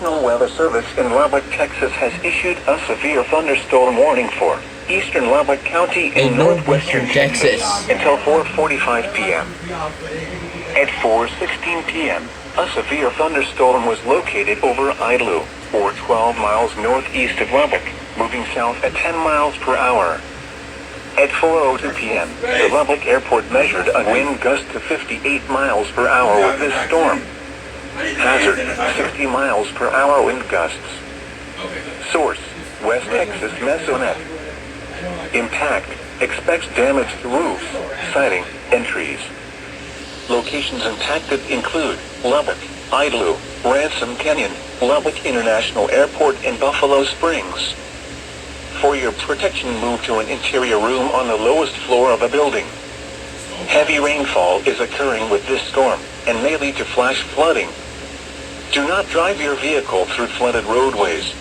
National Weather Service in Lubbock, Texas has issued a severe thunderstorm warning for eastern Lubbock County in northwestern Texas until 4:45 p.m. At 4:16 p.m., a severe thunderstorm was located over Idlew, or 12 miles northeast of Lubbock, moving south at 10 miles per hour. At 4:02 p.m., the Lubbock airport measured a wind gust to 58 miles per hour with this storm. Hazard, 60 miles per hour wind gusts. Source, West Texas Mesonet. Impact, expects damage to roofs, siding, and trees. Locations impacted include Lubbock, Idlew, Ransom Canyon, Lubbock International Airport, and Buffalo Springs. For your protection, move to an interior room on the lowest floor of a building. Heavy rainfall is occurring with this storm, and may lead to flash flooding. Do not drive your vehicle through flooded roadways.